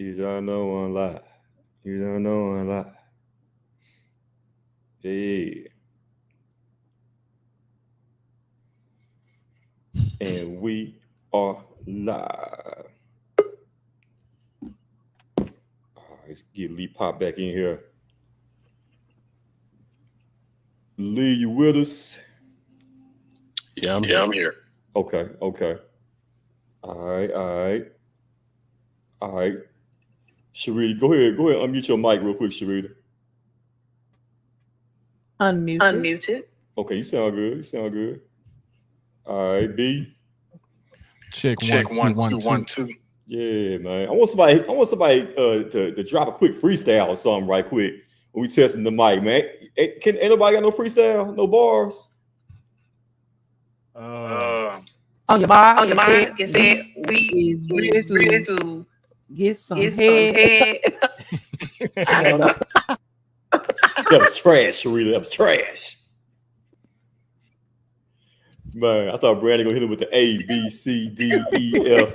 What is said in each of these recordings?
You don't know one lie. You don't know one lie. Yeah. And we are live. Let's get Lee Pop back in here. Lee, you with us? Yeah, I'm here. Okay. All right. Sharita, go ahead, unmute your mic real quick, Sharita. Unmuted. Okay, you sound good. All right, B. Check 1 2 1 2. Yeah, man. I want somebody to drop a quick freestyle or something right quick when we testing the mic, man. Can anybody got no freestyle, no bars? On your mic, you said we is ready to get some head. I don't know. That was trash, Sharita. That was trash. Man, I thought Brandon gonna hit him with the A, B, C, D, E, F.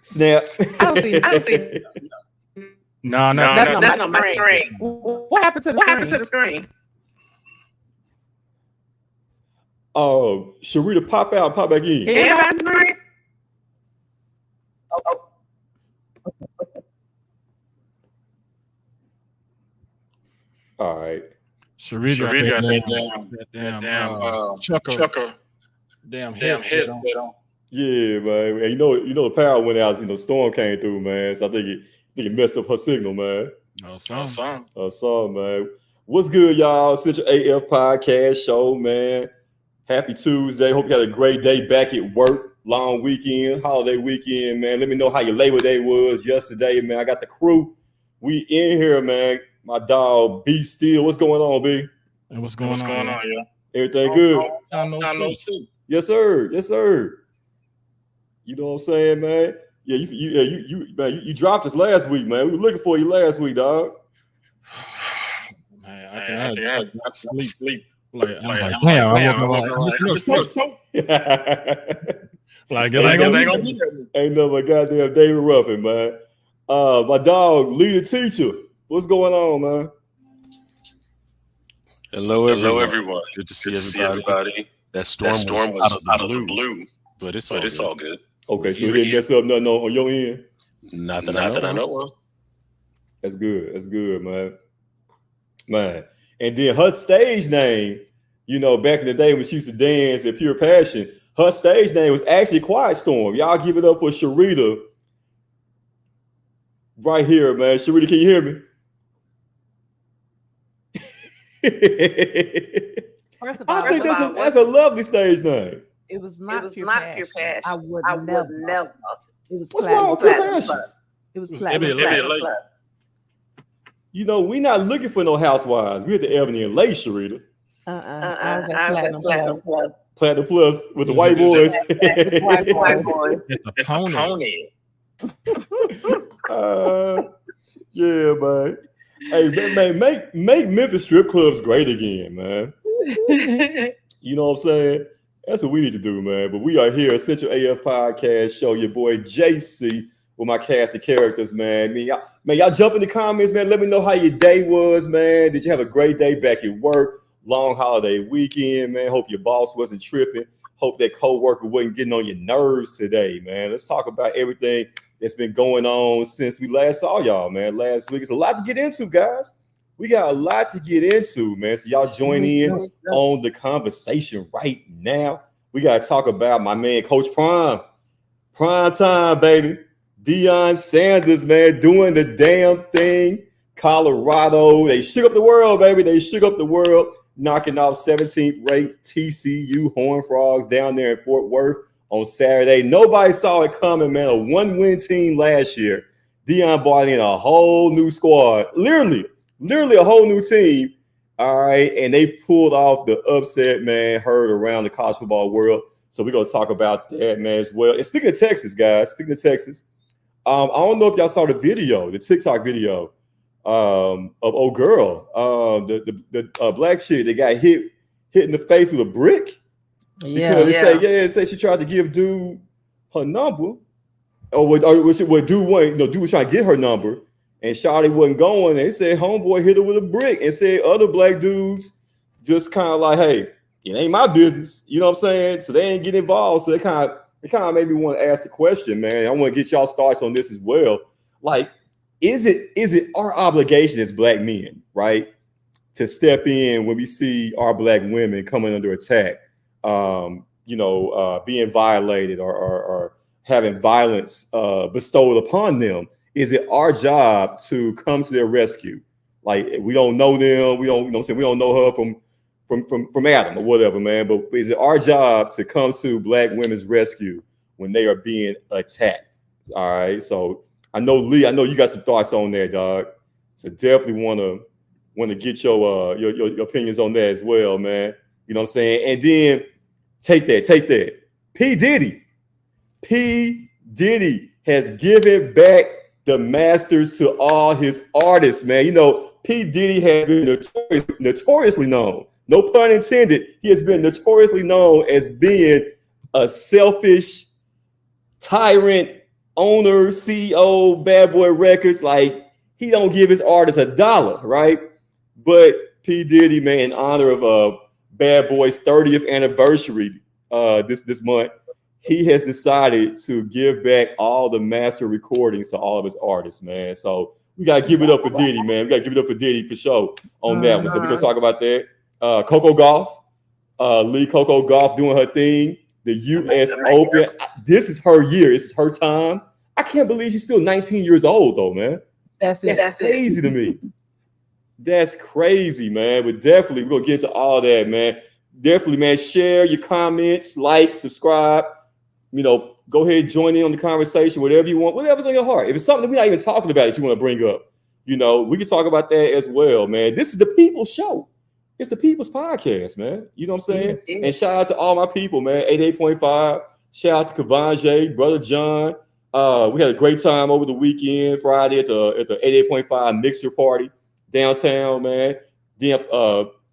Snap. I don't see. No. That's not my screen. What happened to the screen? Oh, Sharita, pop out, pop back in. Everybody. All right. Sharita, damn chucker. Damn headset on. Yeah, man. And you know the power went out. Storm came through, man. So I think it messed up her signal, man. Awesome, man. What's good, y'all? Central AF Podcast Show, man. Happy Tuesday. Hope you had a great day back at work. Long weekend, holiday weekend, man. Let me know how your Labor Day was yesterday, man. I got the crew. We in here, man. My dog, B Steel. What's going on, B? And what's going on, yeah? Everything good? I know too. Yes, sir. You know what I'm saying, man? Yeah, you dropped us last week, man. We were looking for you last week, dog. Man, I can't sleep. Like, I'm like, ain't nothing but goddamn David Ruffin, man. My dog, Lee the teacher. What's going on, man? Hello, everyone. Good to see everybody. That storm was out of the blue, but it's all good. Okay, so it didn't mess up nothing on your end? Not that I know of. That's good, man. Man. And then her stage name, back in the day when she used to dance at Pure Passion, her stage name was actually Quiet Storm. Y'all give it up for Sharita. Right here, man. Sharita, can you hear me? I think that's a lovely stage name. It was not Pure Passion. I would never. It was What's wrong with Pure Passion? It was Platinum. We not looking for no housewives. We at the Ebony and Lace, Sharita. I was at Platinum Plus. Platinum Plus with the white boys. White boys. It's a pony. Yeah, man. Hey, man, make Memphis strip clubs great again, man. You know what I'm saying? That's what we need to do, man. But we are here, Central AF Podcast Show. Your boy JC with my cast of characters, man. Y'all jump in the comments, man. Let me know how your day was, man. Did you have a great day back at work? Long holiday weekend, man. Hope your boss wasn't tripping. Hope that coworker wasn't getting on your nerves today, man. Let's talk about everything that's been going on since we last saw y'all, man. Last week. It's a lot to get into, guys. We got a lot to get into, man. So y'all join in on the conversation right now. We got to talk about my man, Coach Prime. Prime time, baby. Deion Sanders, man, doing the damn thing. Colorado, they shook up the world, baby. They shook up the world, knocking off 17th ranked TCU Horned Frogs down there in Fort Worth on Saturday. Nobody saw it coming, man. A one-win team last year. Deion brought in a whole new squad. Literally a whole new team. All right. And they pulled off the upset, man, heard around the college football world. So we're going to talk about that, man, as well. And speaking of Texas, guys, I don't know if y'all saw the TikTok video of old girl, the black chick that got hit in the face with a brick. Because they say she tried to give dude her number. what dude wanted, dude was trying to get her number, and Shawty wasn't going. They said homeboy hit her with a brick, and said other black dudes just kind of like, hey, it ain't my business. You know what I'm saying? So they ain't get involved. So it kind of made me want to ask the question, man. I want to get y'all thoughts on this as well. Like, is it our obligation as black men, right, to step in when we see our black women coming under attack, being violated or having violence bestowed upon them? Is it our job to come to their rescue? Like, we don't know them, we don't know her from Adam or whatever, man. But is it our job to come to black women's rescue when they are being attacked? All right. So I know, Lee, you got some thoughts on that, dog. So definitely want to get your opinions on that as well, man. You know what I'm saying? And then take that. P. Diddy has given back the masters to all his artists, man. You know, P. Diddy has been notoriously known, no pun intended, he has been notoriously known as being a selfish tyrant owner, CEO, Bad Boy Records. Like, he don't give his artists $1, right? But P. Diddy, man, in honor of Bad Boy's 30th anniversary this month, he has decided to give back all the master recordings to all of his artists, man. So we got to give it up for Diddy, man. We got to give it up for Diddy for sure on that one. So we're going to talk about that. Coco Gauff, Lee Coco Gauff doing her thing. The U.S. Open. This is her year. This is her time. I can't believe she's still 19 years old, though, man. That's crazy to me. That's crazy, man. But definitely, we're going to get to all that, man. Definitely, man. Share your comments, like, subscribe. Go ahead, join in on the conversation, whatever you want, whatever's on your heart. If it's something that we're not even talking about that you want to bring up, we can talk about that as well, man. This is the people's show. It's the people's podcast, man. You know what I'm saying? Mm-hmm. And shout out to all my people, man. 88.5. Shout out to Kavanje, Brother John. We had a great time over the weekend, Friday at the 88.5 mixer party downtown, man. Then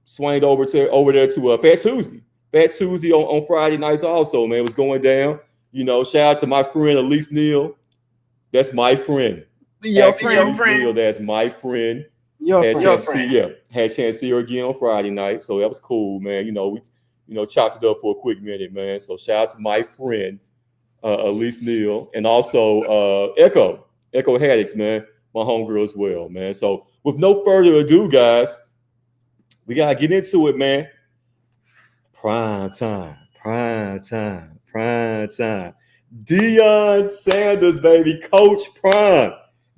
swung over there to Fat Tuesday. Fat Tuesday on Friday nights also, man. It was going down. Shout out to my friend Elise Neal. That's my friend. Your friend. Neal, that's my friend. Had a chance to see her again on Friday night. So that was cool, man. We chopped it up for a quick minute, man. So shout out to my friend Elise Neal, and also Echo Haddix, man, my homegirl as well, man. So with no further ado, guys, we gotta get into it, man. Prime time. Deion Sanders, baby, Coach Prime,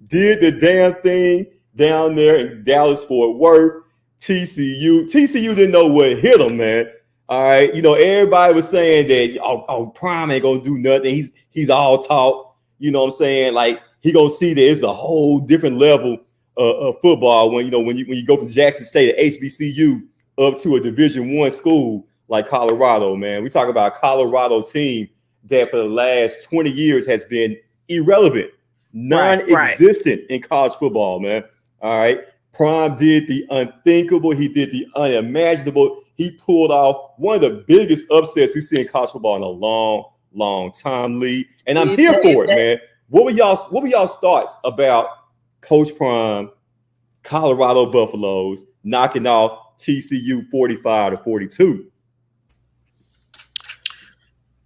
did the damn thing down there in Dallas-Fort Worth. TCU didn't know what hit him, man. All right, everybody was saying that Prime ain't gonna do nothing. He's all talk. You know what I'm saying? Like, he gonna see that it's a whole different level of football when you go from Jackson State, at HBCU, up to a Division I school like Colorado, man. We talk about a Colorado team that for the last 20 years has been irrelevant, non-existent in college football, man. All right. Prime did the unthinkable. He did the unimaginable. He pulled off one of the biggest upsets we've seen in college football in a long, long time, Lee. And I'm here for it, man. What were y'all's thoughts about Coach Prime, Colorado Buffaloes knocking off TCU 45-42?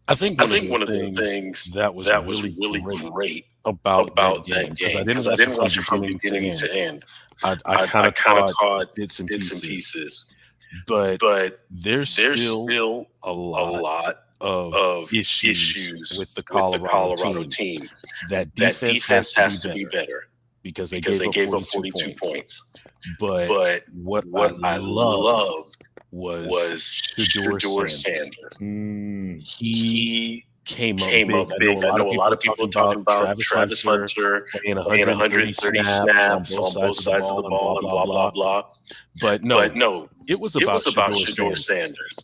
I think one of the things that was really great about that game, because I didn't watch it from beginning to end. I kind of caught bits and pieces, but there's still a lot of issues with the Colorado team. That defense has to be better because they gave up 42 points. But what I loved was Shedeur Sanders. He came up big. I know a lot of people talking about Travis Hunter playing 130 snaps on both sides of the ball and blah, blah, blah. But no, it was about Shedeur Sanders.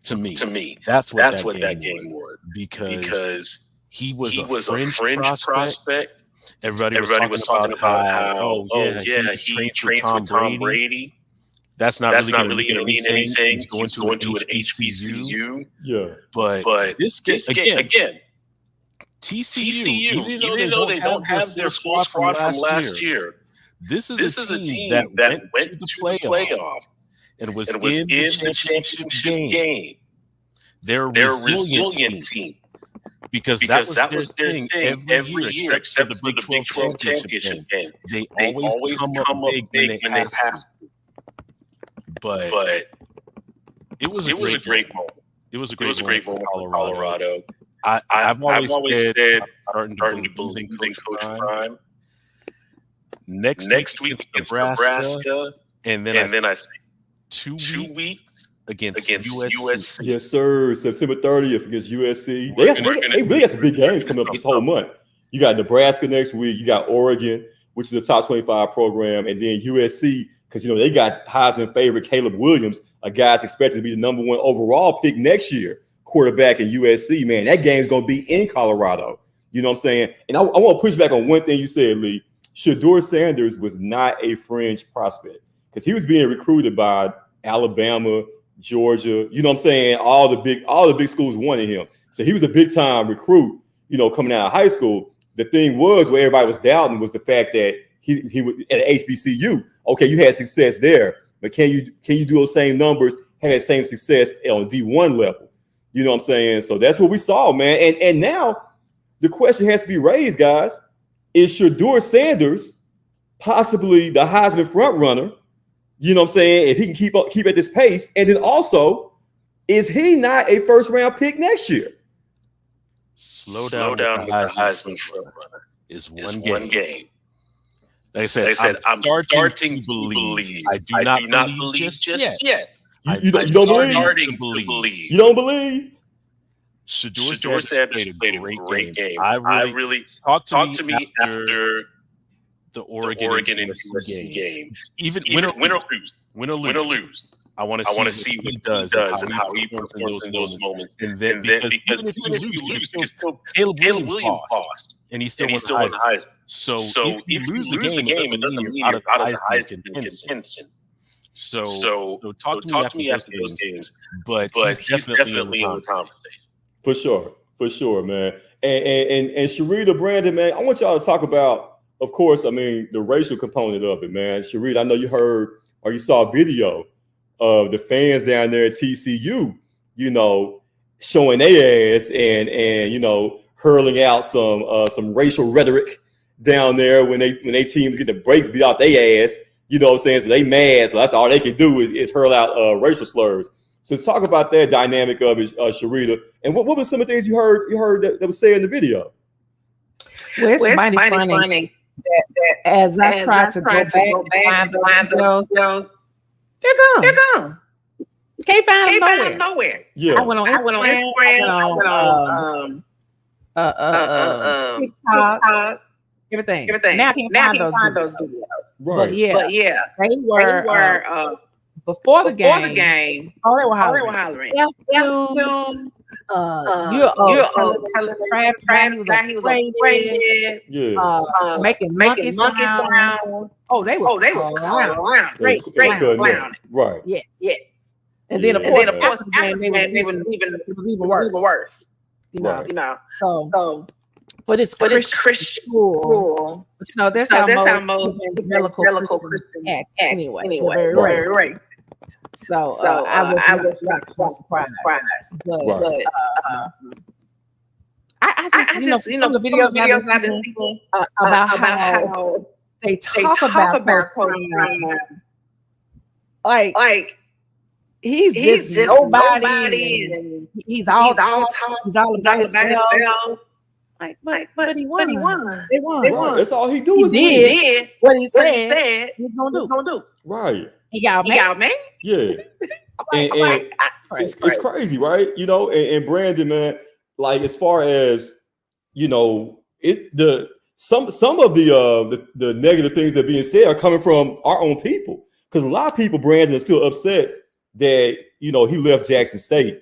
To me, that's what that game was. Because he was a fringe prospect. Everybody was talking about how he trained for Tom Brady. That's not really going to mean anything. He's going to an HBCU. Yeah. But this game, again, TCU, even though they don't have their full squad from last year, this is a team that went to the playoff and was in the championship game. They're a resilient team. Because that was their thing every year, except for the Big 12 championship game. They always come up big when they have to. But it was a great moment. It was a great moment for Colorado. I've always said I'm starting to believe in Coach Prime. Next week it's Nebraska, and then I think 2 weeks against USC. Yes, sir. September 30th against USC. They really got some big games coming up this whole month. You got Nebraska next week. You got Oregon, which is a top 25 program, and then USC, because they got Heisman favorite Caleb Williams, a guy's expected to be the #1 overall pick next year, quarterback in USC. Man, that game's gonna be in Colorado. You know what I'm saying? And I want to push back on one thing you said, Lee. Shedeur Sanders was not a fringe prospect because he was being recruited by Alabama, Georgia, you know what I'm saying? All the big schools wanted him. So he was a big time recruit, coming out of high school. The thing was where everybody was doubting was the fact that he was at HBCU. Okay, you had success there, but can you do those same numbers, have that same success on D1 level? You know what I'm saying? So that's what we saw, man. And now the question has to be raised, guys. Is Shedeur Sanders possibly the Heisman front runner? You know what I'm saying? If he can keep at this pace, and then also, is he not a first round pick next year? Slow down with the Heisman front runner. Is one game. Like I said, I'm starting to believe. I do not believe just yet. You don't believe? You don't believe? Shedeur Sanders played a great game. I really talked to me after the Oregon and USC game. Even win or lose. I want to see what he does and how he performs in those moments. And then because even if you lose, Caleb Williams lost, and he still won the Heisman. So if you lose a game, it doesn't mean you're out of the Heisman contention. So talk to me after those games. But he's definitely in the conversation. For sure, man. And Sharita, Brandon, man, I want y'all to talk about, of course, the racial component of it, man. Sharita, I know you heard or you saw a video of the fans down there at TCU, showing their ass and hurling out some racial rhetoric down there when they teams get the brakes beat off their ass. You know what I'm saying? So they mad, so that's all they can do is hurl out racial slurs. So let's talk about that dynamic of it, Sharita. And what were some of the things you heard that was said in the video? Well, it's mighty funny that as I tried to go back and find those, they're gone. Can't find them nowhere. Yeah. I went on Instagram, TikTok, everything. Now I can't find those videos. Right. But yeah, they were before the game. Oh, they were hollering. He was afraid. Yeah. Making monkey sound. Oh, they was around. Great clown. Right. Yes. And then of course after the game, it was even worse. You know. So for this Christian school, but that's how most evangelical Christians act anyway. Right. So I was not surprised. But I just the videos I've been seeing about how they talk about crime. Like he's just nobody, and he's all about himself. But he won. They won. That's all he do. He did what he said he's gonna do. Right. He got man. Yeah. and it's crazy, right? And Brandon, man, like as far as some of the negative things that are being said are coming from our own people. Because a lot of people, Brandon, are still upset that he left Jackson State.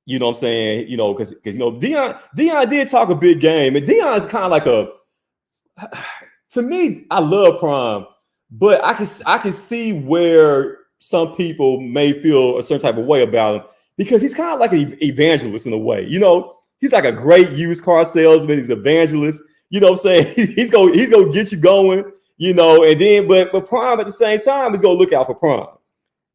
You know what I'm saying? Because Deion did talk a big game, and Deion is kind of like to me, I love Prime, but I can see where some people may feel a certain type of way about him because he's kind of like an evangelist in a way. he's like a great used car salesman. He's an evangelist. You know what I'm saying? He's gonna get you going. You know, and then but Prime at the same time is gonna look out for Prime,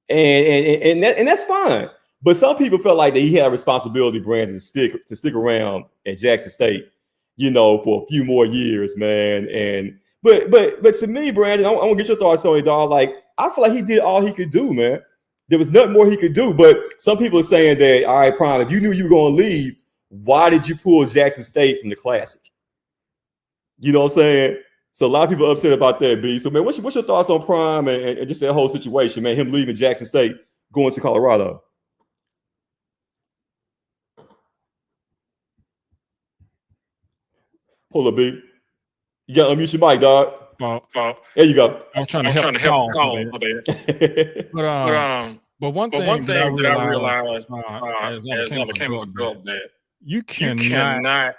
and that's fine. But some people felt like that he had a responsibility, Brandon, to stick around at Jackson State, you know, for a few more years, man. And but to me, Brandon, I want to get your thoughts on it, dog. Like, I feel like he did all he could do, man. There was nothing more he could do. But some people are saying that, all right, Prime, if you knew you were going to leave, why did you pull Jackson State from the Classic? You know what I'm saying? So a lot of people are upset about that, B. So, man, what's your thoughts on Prime and just that whole situation, man, him leaving Jackson State, going to Colorado? Hold up, B. You got to unmute your mic, dog. There you go. I was trying to help call. But one thing that I realized as I became an adult, that you cannot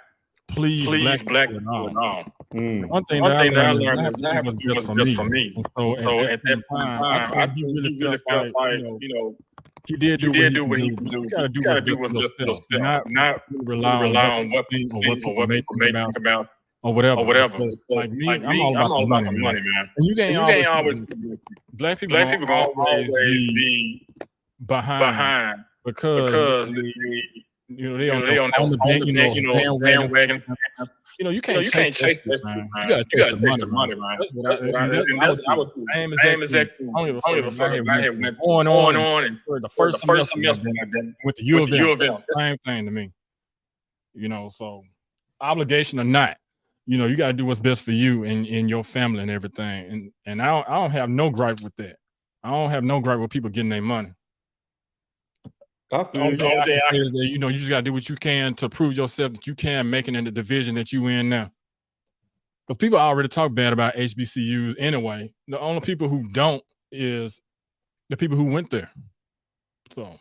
please black people at all. One thing that I learned is that was just for me. And so at that time, I think he really felt like, you know, he did do what he could do. You gotta do what's just yourself, not rely on what people make about or whatever. Like me, I'm all about the money, man. And you can't always black people gonna always be behind because they on the bandwagon. You know, you can't chase that, man. You gotta chase the money, man. That's what I would do. Same exactly. I don't give a fuck. I had went on and for the first semester with the U of M. Same thing to me. You know, so obligation or not, you know, you gotta do what's best for you and your family and everything. And I don't have no gripe with that. I don't have no gripe with people getting their money. I feel you know, you just gotta do what you can to prove yourself that you can make it in the division that you in now. But people already talk bad about HBCUs anyway. The only people who don't is the people who went there. So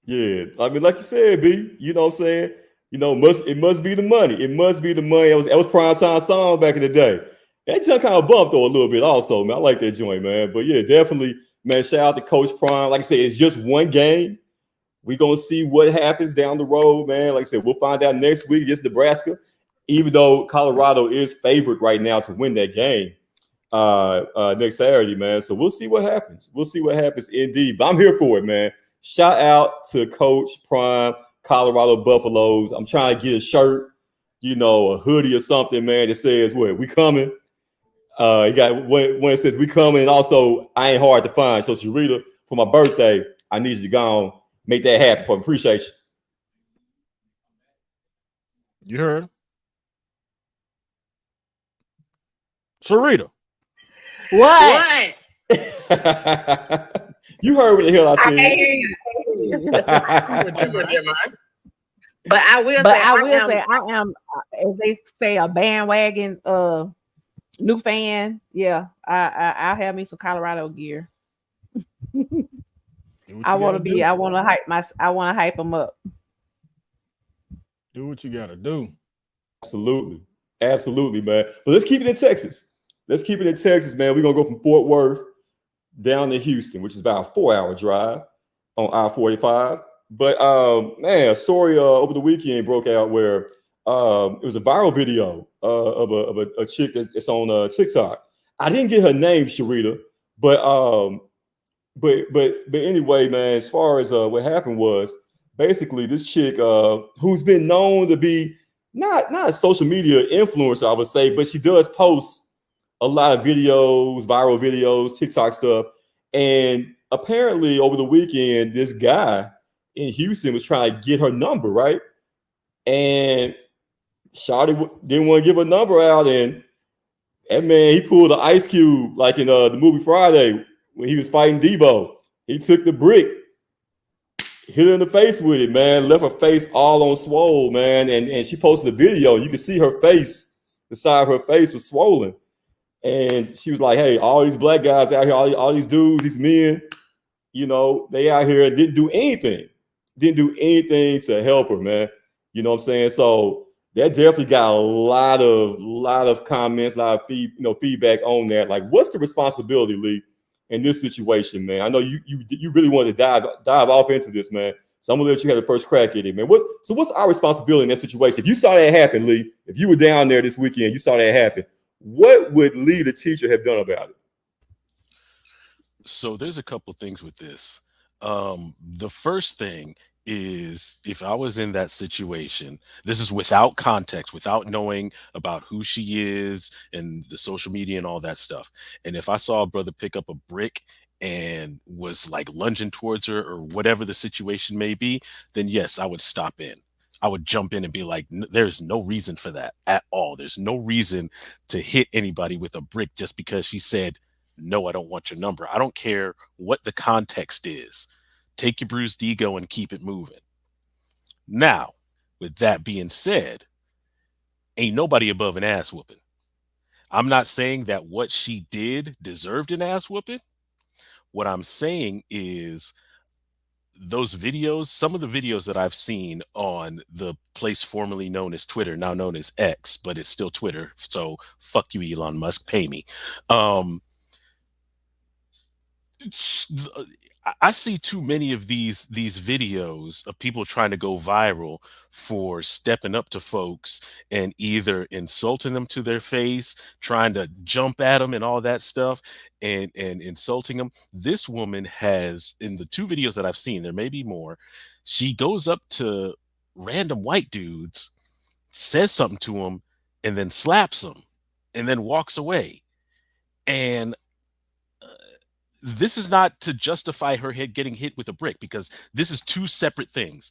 yeah, I mean, like you said, B, you know what I'm saying? You know, it must be the money. It must be the money. That was prime time song back in the day. That joint kind of bumped though a little bit also, man. I like that joint, man. But yeah, definitely. Man, shout out to Coach Prime. Like I said, it's just one game. We're going to see what happens down the road, man. Like I said, we'll find out next week against Nebraska, even though Colorado is favored right now to win that game next Saturday, man. So we'll see what happens. We'll see what happens indeed. But I'm here for it, man. Shout out to Coach Prime, Colorado Buffaloes. I'm trying to get a shirt, you know, a hoodie or something, man, that says, "What, we coming?" You got when it says we coming, and also I ain't hard to find. So Sharita, for my birthday, I need you to go on, make that happen for me. Appreciate you. You heard? Sharita. What? You heard what the hell I said. I hear you. But I will say I am, as they say, a bandwagon new fan. Yeah, I'll have me some Colorado gear. I want to hype them up. Do what you gotta do. Absolutely, man. But let's keep it in Texas. Man. We're gonna go from Fort Worth down to Houston, which is about a 4-hour drive on I-45. But man, a story over the weekend broke out where it was a viral video of a chick that's on TikTok. I didn't get her name, Sharita, but anyway, man, as far as what happened was basically this chick who's been known to be not a social media influencer, I would say, but she does post a lot of videos, viral videos, TikTok stuff. And apparently over the weekend, this guy in Houston was trying to get her number, right? And Shawty didn't want to give her number out, and that man, he pulled the ice cube like in the movie Friday when he was fighting Debo. He took the brick, hit her in the face with it, man, left her face all on swole, man. And she posted a video. You could see her face, the side of her face was swollen. And she was like, hey, all these black guys out here, all these dudes, these men, you know, they out here didn't do anything to help her, man. You know what I'm saying? So that definitely got a lot of comments, a lot of feedback on that. Like, what's the responsibility, Lee, in this situation, man? I know you really want to dive off into this, man. So I'm gonna let you have the first crack at it, man. What's our responsibility in that situation? If you saw that happen, Lee, if you were down there this weekend, you saw that happen, what would Lee, the teacher, have done about it? So there's a couple things with this. The first thing is, if I was in that situation, this is without context, without knowing about who she is and the social media and all that stuff. And if I saw a brother pick up a brick and was like lunging towards her or whatever the situation may be, then yes, I would stop in. I would jump in and be like, there's no reason for that at all. There's no reason to hit anybody with a brick just because she said, no, I don't want your number. I don't care what the context is. Take your bruised ego and keep it moving. Now, with that being said, ain't nobody above an ass whooping. I'm not saying that what she did deserved an ass whooping. What I'm saying is those videos, some of the videos that I've seen on the place formerly known as Twitter, now known as X, but it's still Twitter. So fuck you, Elon Musk, pay me. I see too many of these videos of people trying to go viral for stepping up to folks and either insulting them to their face, trying to jump at them and all that stuff, and insulting them. This woman has, in the 2 videos that I've seen, there may be more, she goes up to random white dudes, says something to them, and then slaps them, and then walks away. And this is not to justify her head getting hit with a brick, because this is 2 separate things.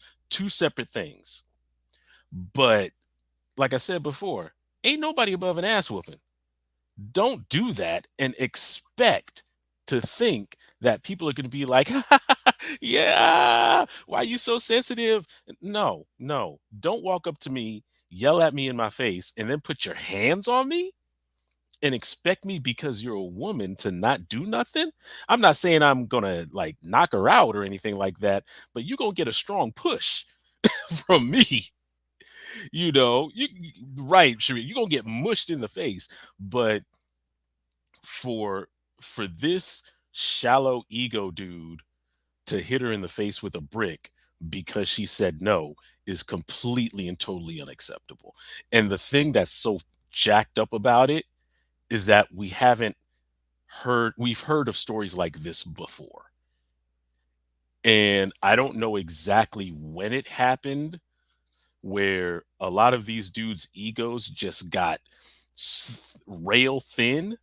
But like I said before, ain't nobody above an ass whooping. Don't do that and expect to think that people are going to be like, yeah, why are you so sensitive? No. Don't walk up to me, yell at me in my face, and then put your hands on me and expect me, because you're a woman, to not do nothing. I'm not saying I'm gonna like knock her out or anything like that, but you're gonna get a strong push from me. You right, Sheree, you're gonna get mushed in the face. But for this shallow ego dude to hit her in the face with a brick because she said no is completely and totally unacceptable. And the thing that's so jacked up about it is that we've heard of stories like this before. And I don't know exactly when it happened, where a lot of these dudes' egos just got rail thin,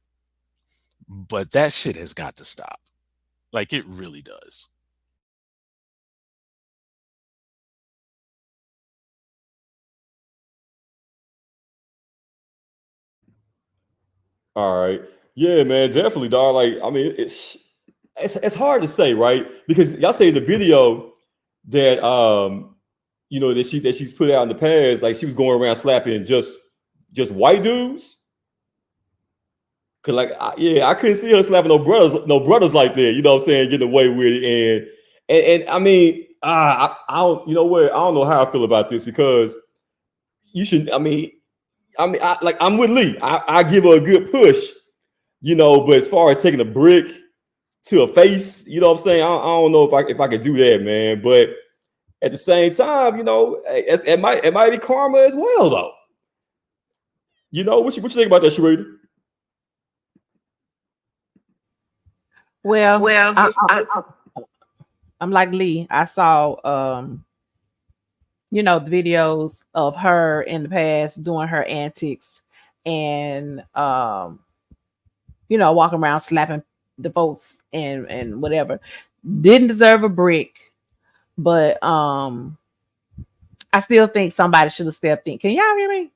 but that shit has got to stop. Like, it really does. All right. Yeah, man, definitely, dog. Like, I mean, it's hard to say, right? Because y'all say in the video that that she's put out in the past, like she was going around slapping just white dudes. Cause like, I couldn't see her slapping no brothers like that. You know what I'm saying? Getting away with it, and I mean, I don't, I don't know how I feel about this, because you should. I'm with Lee. I give her a good push, but as far as taking a brick to a face, you know what I'm saying? I don't know if I could do that, man. But at the same time, it might be karma as well, though. What you think about that, Sharita? Well, I'm like Lee. I saw the videos of her in the past doing her antics and walking around slapping the folks and whatever. Didn't deserve a brick, but I still think somebody should have stepped in. Can y'all hear me?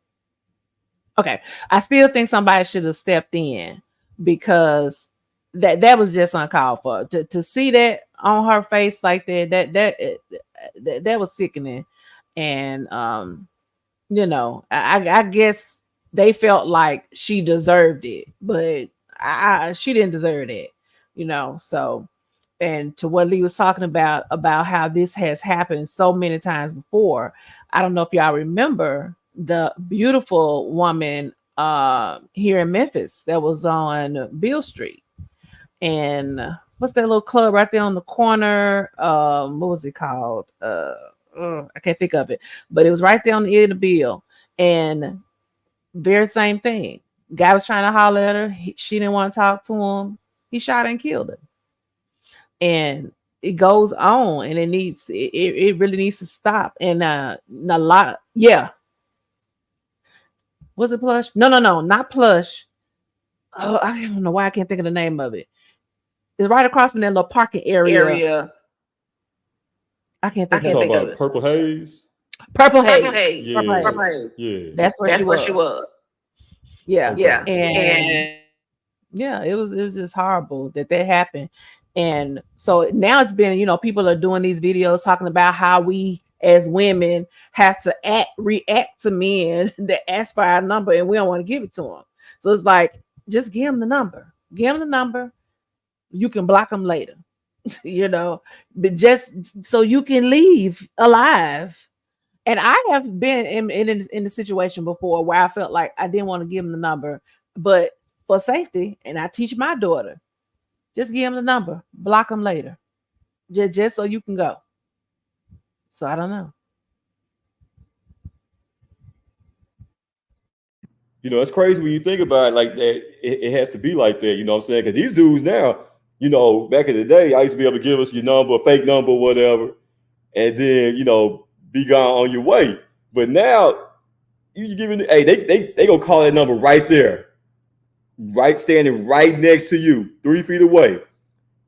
Okay. I still think somebody should have stepped in, because that was just uncalled for. To see that on her face like that was sickening. And I guess they felt like she deserved it, but she didn't deserve it, so. And to what Lee was talking about how this has happened so many times before. I don't know if y'all remember the beautiful woman here in Memphis that was on Beale Street. And what's that little club right there on the corner? What was it called? I can't think of it, but it was right there on the end of the bill. And very same thing. Guy was trying to holler at her. She didn't want to talk to him. He shot her and killed her. And it goes on, and it really needs to stop. And a lot, yeah. Was it Plush? No, not Plush. Oh, I don't know why I can't think of the name of it. It's right across from that little parking area. I can't think of it. Purple Haze. Purple Haze. Yeah. Purple Haze. Yeah. That's where she was. Yeah. Okay. And yeah, it was just horrible that happened. And so now it's been, people are doing these videos talking about how we as women have to react to men that ask for our number and we don't want to give it to them. So it's like, just give them the number. Give them the number. You can block them later, but just so you can leave alive. And I have been in the situation before where I felt like I didn't want to give them the number, but for safety, and I teach my daughter, just give them the number, block them later, just so you can go. So I don't know. It's crazy when you think about it like that. It has to be like that, you know what I'm saying? Because these dudes now, back in the day, I used to be able to give us your number, a fake number, whatever, and then, be gone on your way. But now, you giving, hey, they gonna call that number right there, right, standing right next to you, 3 feet away.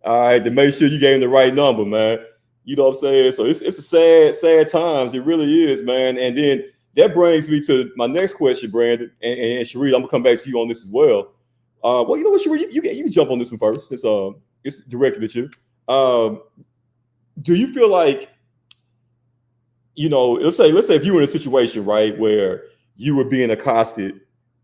All right, to make sure you gave them the right number, man. You know what I'm saying? So it's a sad times. It really is, man. And then that brings me to my next question, Brandon and Sheree. I'm gonna come back to you on this as well. Well, you know what, Sheree, you can jump on this one first. It's directed at you. Do you feel like, let's say if you were in a situation, right, where you were being accosted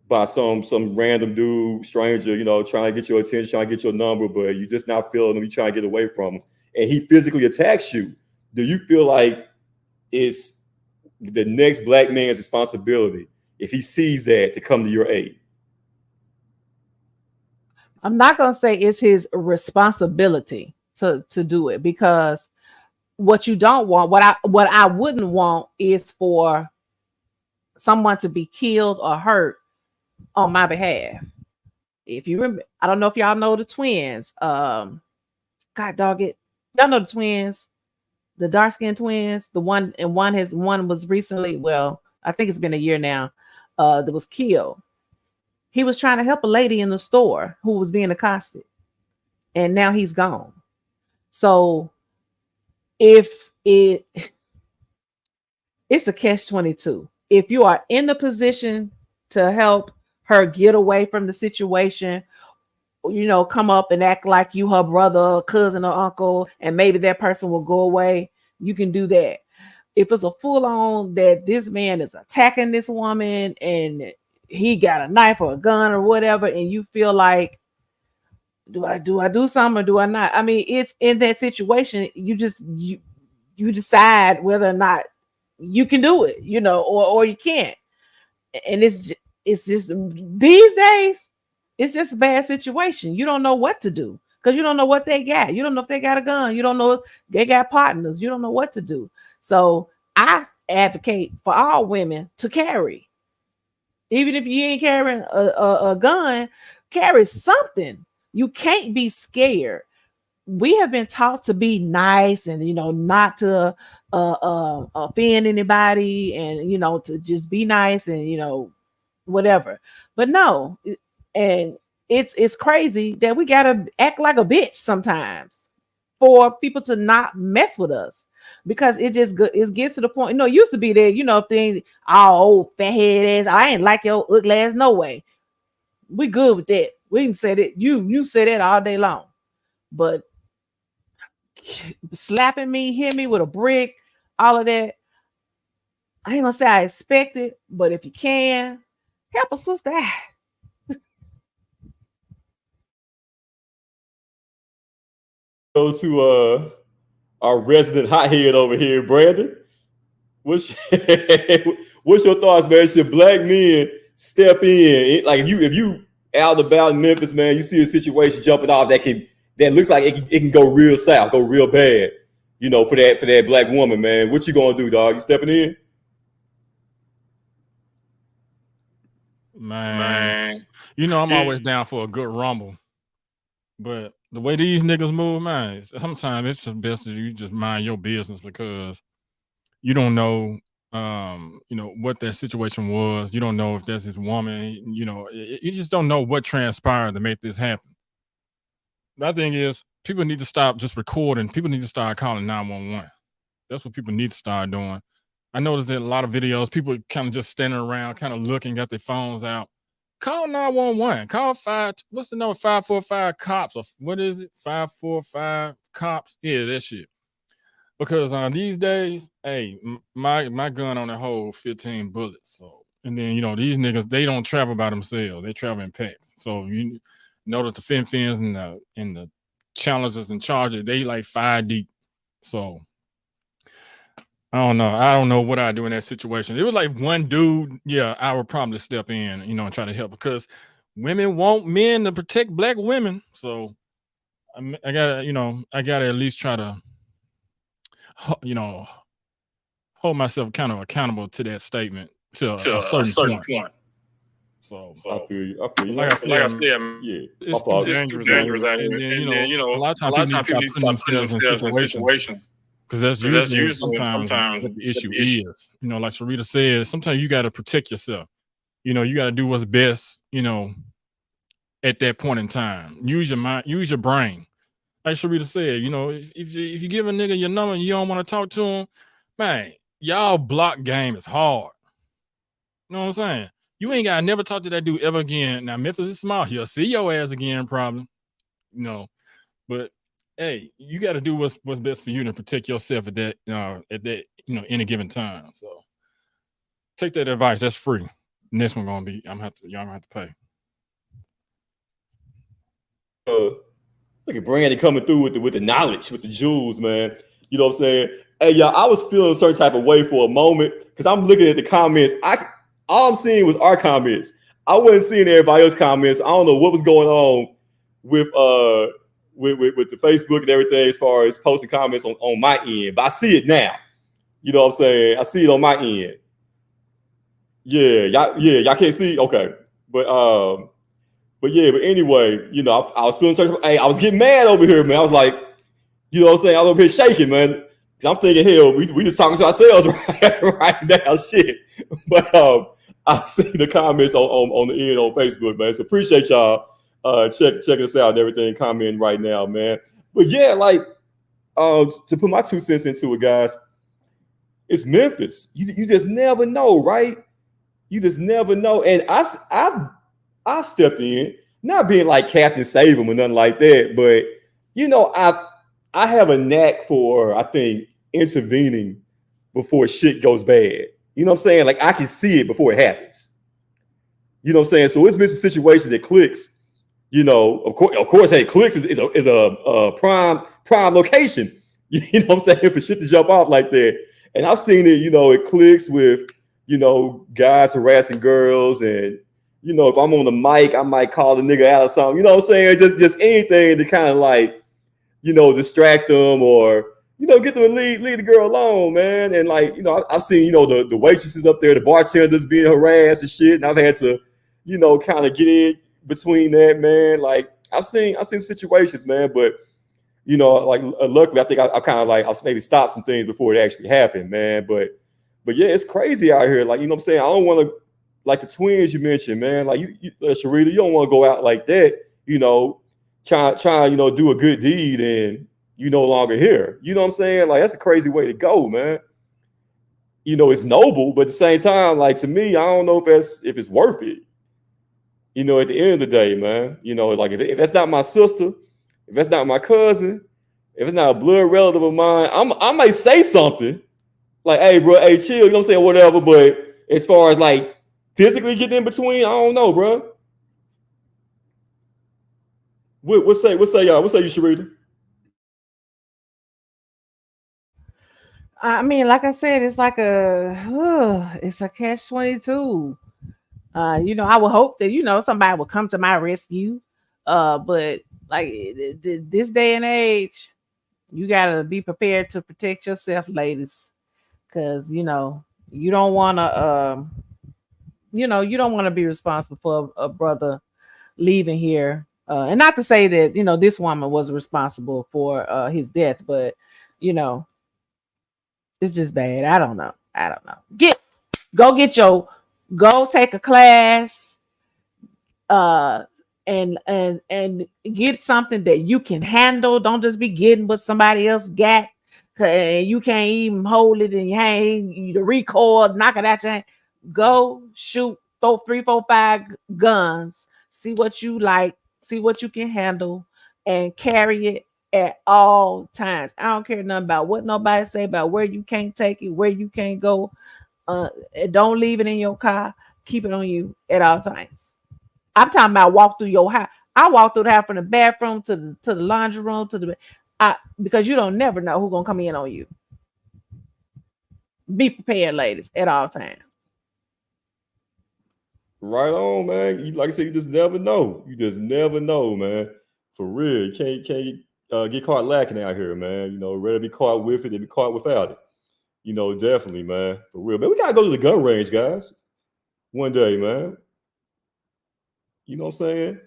by some random dude, stranger, trying to get your attention, trying to get your number, but you just not feeling him, you trying to get away from him, and he physically attacks you? Do you feel like it's the next black man's responsibility, if he sees that, to come to your aid? I'm not going to say it's his responsibility to do it, because what you don't want, what I wouldn't want is for someone to be killed or hurt on my behalf. If you remember, I don't know if y'all know the twins. God dog it. Y'all know the twins, the dark-skinned twins. One was recently, well, I think it's been a year now, that was killed. He was trying to help a lady in the store who was being accosted, and now he's gone. So it's a catch-22. If you are in the position to help her get away from the situation, come up and act like you her brother or cousin or uncle, and maybe that person will go away, you can do that. If it's a full-on that this man is attacking this woman and he got a knife or a gun or whatever, and you feel like, do I do something or do I not? I mean, it's in that situation, you decide whether or not you can do it, or you can't. And it's just these days, it's just a bad situation. You don't know what to do because you don't know what they got. You don't know if they got a gun. You don't know if they got partners. You don't know what to do. So I advocate for all women to carry. Even if you ain't carrying a gun, carry something. You can't be scared. We have been taught to be nice and, not to offend anybody and, to just be nice and, whatever. But no, and it's crazy that we got to act like a bitch sometimes for people to not mess with us, because it gets to the point, it used to be that, thing, old fat head ass, I ain't like your ugly ass, no way. We good with that. We can say that. You say that all day long. But slapping me, hit me with a brick, all of that, I ain't gonna say I expect it, but if you can, help a sister out. Go to our resident hothead over here, Brandon. What's your thoughts, man? Should black men step in? Like if you out and about in Memphis, man, you see a situation jumping off that can that looks like it can go real south, go real bad, you know, for that black woman, man. What you gonna do, dog? You stepping in? Man, you know I'm always down for a good rumble, but the way these niggas move, man, sometimes it's just best that you just mind your business because you don't know, you know, what that situation was. You don't know if that's his woman. You know, you just don't know what transpired to make this happen. My thing is, people need to stop just recording. People need to start calling 911. That's what people need to start doing. I noticed that a lot of videos, people kind of just standing around, kind of looking, got their phones out. Call 911. Call what's the number? 545 cops, or what is it? 545 cops. Yeah, that shit. Because these days, hey, my gun on the hold 15 bullets. So, and then you know these niggas, they don't travel by themselves. They travel in packs. So you notice the fins and the challengers and chargers, they like 5 deep. So I don't know what I'd do in that situation. It was like one dude, yeah, I would probably step in, you know, and try to help because women want men to protect black women. So I gotta at least try to, you know, hold myself kind of accountable to that statement to a certain point. So I feel you. Like I said, yeah, it's too dangerous out here. And then, you know, a lot of times people need to start putting themselves in situations. Because that's usually sometimes what the issue is. You know, like Sharita said, sometimes you got to protect yourself. You know, you got to do what's best, you know, at that point in time. Use your mind, use your brain. Like Sharita said, you know, if you give a nigga your number and you don't want to talk to him, man, y'all block game is hard. You know what I'm saying? You ain't got to never talk to that dude ever again. Now, Memphis is small. He'll see your ass again, probably. You know, but hey, you got to do what's best for you to protect yourself at that you know any given time. So take that advice. That's free. Next one gonna be y'all gonna have to pay. Look at Brandy coming through with the knowledge, with the jewels, man. You know what I'm saying? Hey, y'all, I was feeling a certain type of way for a moment because I'm looking at the comments. All I'm seeing was our comments. I wasn't seeing everybody else's comments. I don't know what was going on with the Facebook and everything as far as posting comments on my end, but I see it now. You know what I'm saying? I see it on my end. Yeah, y'all can't see. Okay, but anyway, you know, I was feeling certain. Hey, I was getting mad over here, man. I was like, you know what I'm saying? I was over here shaking, man. I'm thinking, hell, we just talking to ourselves right now, shit. But I see the comments on the end on Facebook, man. So appreciate y'all checking us out and everything, commenting right now, man. But yeah, like to put my 2 cents into it, guys, it's Memphis. You just never know, right? You just never know. And I've stepped in, not being like Captain Save 'em or nothing like that, but you know, I have a knack for, I think, intervening before shit goes bad. You know what I'm saying? Like I can see it before it happens. You know what I'm saying? So it's been some situations that Clicks, you know, of course, hey, Clicks is a prime location. You know what I'm saying? For shit to jump off like that. And I've seen it, you know, it Clicks with, you know, guys harassing girls, and you know, if I'm on the mic, I might call the nigga out or something. You know what I'm saying? Just anything to kind of like, you know, distract them or, you know, get them to leave the girl alone, man. And like, you know, I've seen, you know, the waitresses up there, the bartenders being harassed and shit. And I've had to, you know, kind of get in between that, man. Like I've seen situations, man. But, you know, like luckily, I think I kind of like, I'll maybe stop some things before it actually happened, man. But yeah, it's crazy out here. Like, you know what I'm saying? I don't want to, like the twins you mentioned, man. Like you Sharita, you don't want to go out like that, you know, try, you know, do a good deed and you no longer here. You know what I'm saying? Like that's a crazy way to go, man. You know, it's noble, but at the same time, like to me, I don't know if it's worth it. You know, at the end of the day, man, you know, like if that's not my sister, if that's not my cousin, if it's not a blood relative of mine, I might say something like, hey, bro, hey, chill, you know what I'm saying, whatever. But as far as like physically getting in between, I don't know, bro. What say y'all? What say you, Sharita? I mean, like I said, it's like it's a catch-22. You know, I would hope that, you know, somebody would come to my rescue. But like this day and age, you gotta be prepared to protect yourself, ladies, because you don't want to you don't want to be responsible for a brother leaving here. And not to say that this woman was responsible for his death, but you know it's just bad. I don't know. Go take a class, uh and get something that you can handle. Don't just be getting what somebody else got, and you can't even hold it, and you ain't the record, knock it out your hand. Go shoot, throw 3, 4, 5 guns, see what you like, see what you can handle, and carry it at all times. I don't care nothing about what nobody say about where you can't take it, where you can't go. Don't leave it in your car. Keep it on you at all times. I'm talking about walk through your house. I walk through the house from the bathroom to the laundry room to the because you don't never know who's gonna come in on you. Be prepared, ladies, at all times. Right on, man. Like I said, you just never know. You just never know, man. For real, you can't get caught lacking out here, man. Rather be caught with it than be caught without it. Definitely, man. For real, man. We gotta go to the gun range, guys. One day, man. You know what I'm saying?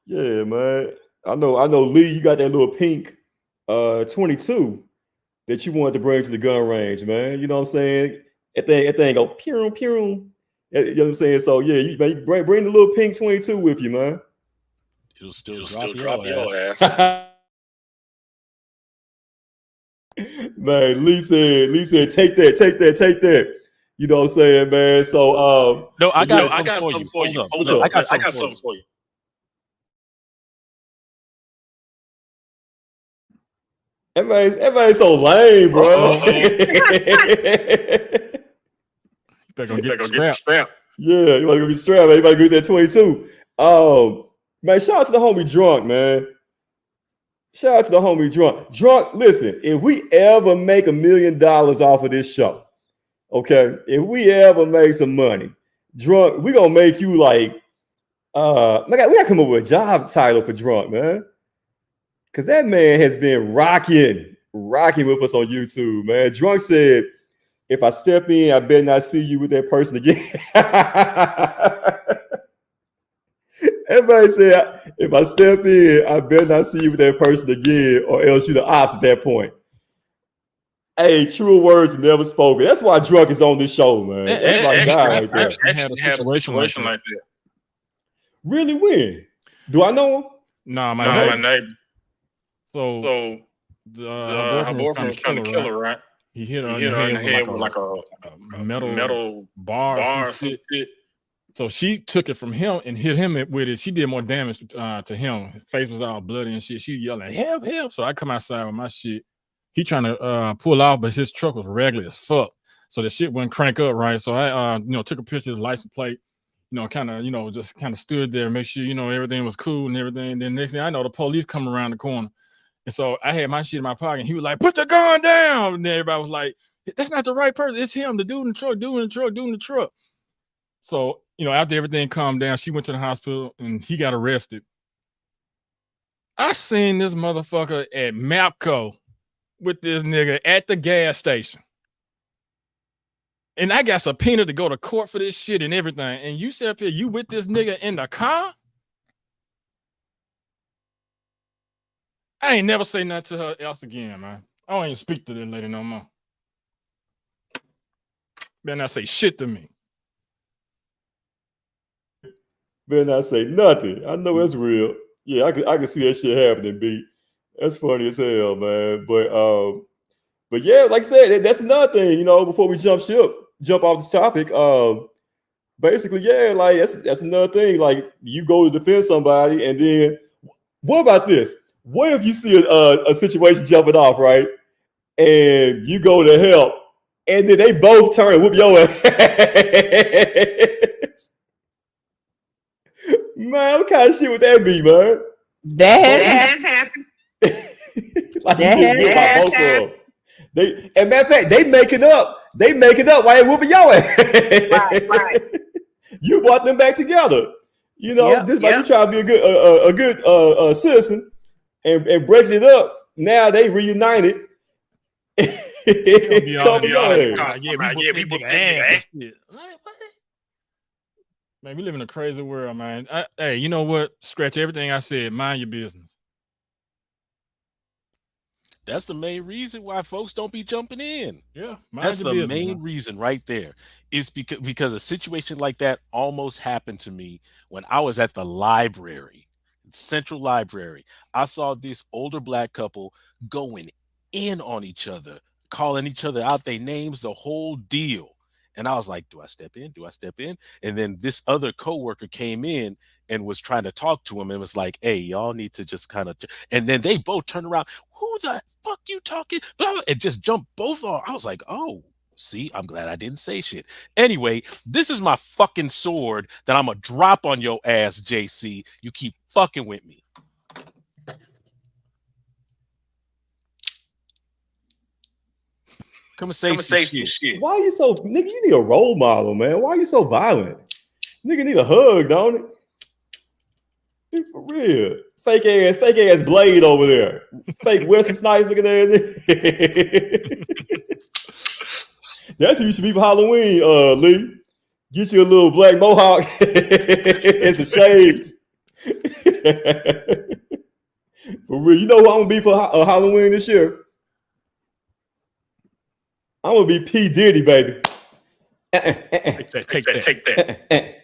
Yeah, man. I know, Lee, you got that little pink 22 that you wanted to bring to the gun range, man. You know what I'm saying? That thing go pew, pew. You know what I'm saying? So yeah, you bring the little pink 22 with you, man. It'll still drop your ass. Man, Lee said, take that. You know what I'm saying, man? So no, I got something for you. I got something for you. Everybody's so lame, bro. You better go get strapped. Yeah, you want to go get strapped, man. You better go get that 22. Man, shout out to the homie Drunk, man. Shout out to the homie Drunk. Drunk, listen, if we ever make $1 million off of this show, okay, if we ever make some money, Drunk, we gonna make you like, we gotta come up with a job title for Drunk, man. Cause that man has been rocking with us on YouTube, man. Drunk said, if I step in, I better not see you with that person again. Everybody said, if I step in, I better not see you with that person again, or else you're the ops at that point. Hey, true words never spoken. That's why Drunk is on this show, man. That's my guy right there. I had a situation like that. Really? When? Do I know him? Nah, my neighbor. So her boyfriend was trying to kill her, right? He hit her in the head with like a metal bar or some shit. So she took it from him and hit him with it. She did more damage to him. His face was all bloody and shit. She yelling, help, help. So I come outside with my shit. He trying to pull off, but his truck was regular as fuck. So the shit wouldn't crank up, right? So I took a picture of his license plate, just kind of stood there, make sure, everything was cool and everything. And then next thing I know, the police come around the corner. And so I had my shit in my pocket. And he was like, put the gun down. And then everybody was like, that's not the right person. It's him, the dude in the truck. So, after everything calmed down, she went to the hospital and he got arrested. I seen this motherfucker at Mapco with this nigga at the gas station. And I got subpoenaed to go to court for this shit and everything. And you sit up here, you with this nigga in the car? I ain't never say nothing to her else again, man. I don't even speak to that lady no more. Better not say shit to me. Better not say nothing. I know it's real. Yeah, I can see that shit happening, B. That's funny as hell, man. But yeah, like I said, that's another thing, before we jump off this topic. Basically, yeah, like that's another thing. Like you go to defend somebody, and then what about this? What if you see a situation jumping off, right? And you go to help, and then they both turn and whoop your ass. Man, what kind of shit would that be, man? That has happened. Like that has happened. And matter of fact, they making up while they whooping your ass. Right. You brought them back together. You know, just by you try to be a good citizen and breaking it up. Now they reunited. Stop people ass and shit. Man, we live in a crazy world, man. Hey, you know what? Scratch everything I said. Mind your business. That's the main reason why folks don't be jumping in. Yeah, that's the main reason right there. It's because a situation like that almost happened to me when I was at the library, Central Library. I saw this older black couple going in on each other, calling each other out their names, the whole deal. And I was like, do I step in? Do I step in? And then this other coworker came in and was trying to talk to him and was like, hey, y'all need to just kind of, and then they both turned around. Who the fuck you talking? Blah, blah, and just jumped both on. I was like, oh, see, I'm glad I didn't say shit. Anyway, this is my fucking sword that I'm going to drop on your ass, JC. You keep fucking with me. Come and say some shit. Why are you so, nigga, you need a role model, man. Why are you so violent? Nigga need a hug, don't it? Dude, for real. Fake ass Blade over there. Fake Wesley Snipes looking at it. That's who you should be for Halloween, Lee. Get you a little black mohawk and some shades. For real. You know who I'm gonna be for Halloween this year? I'm gonna be P. Diddy, baby. Take that.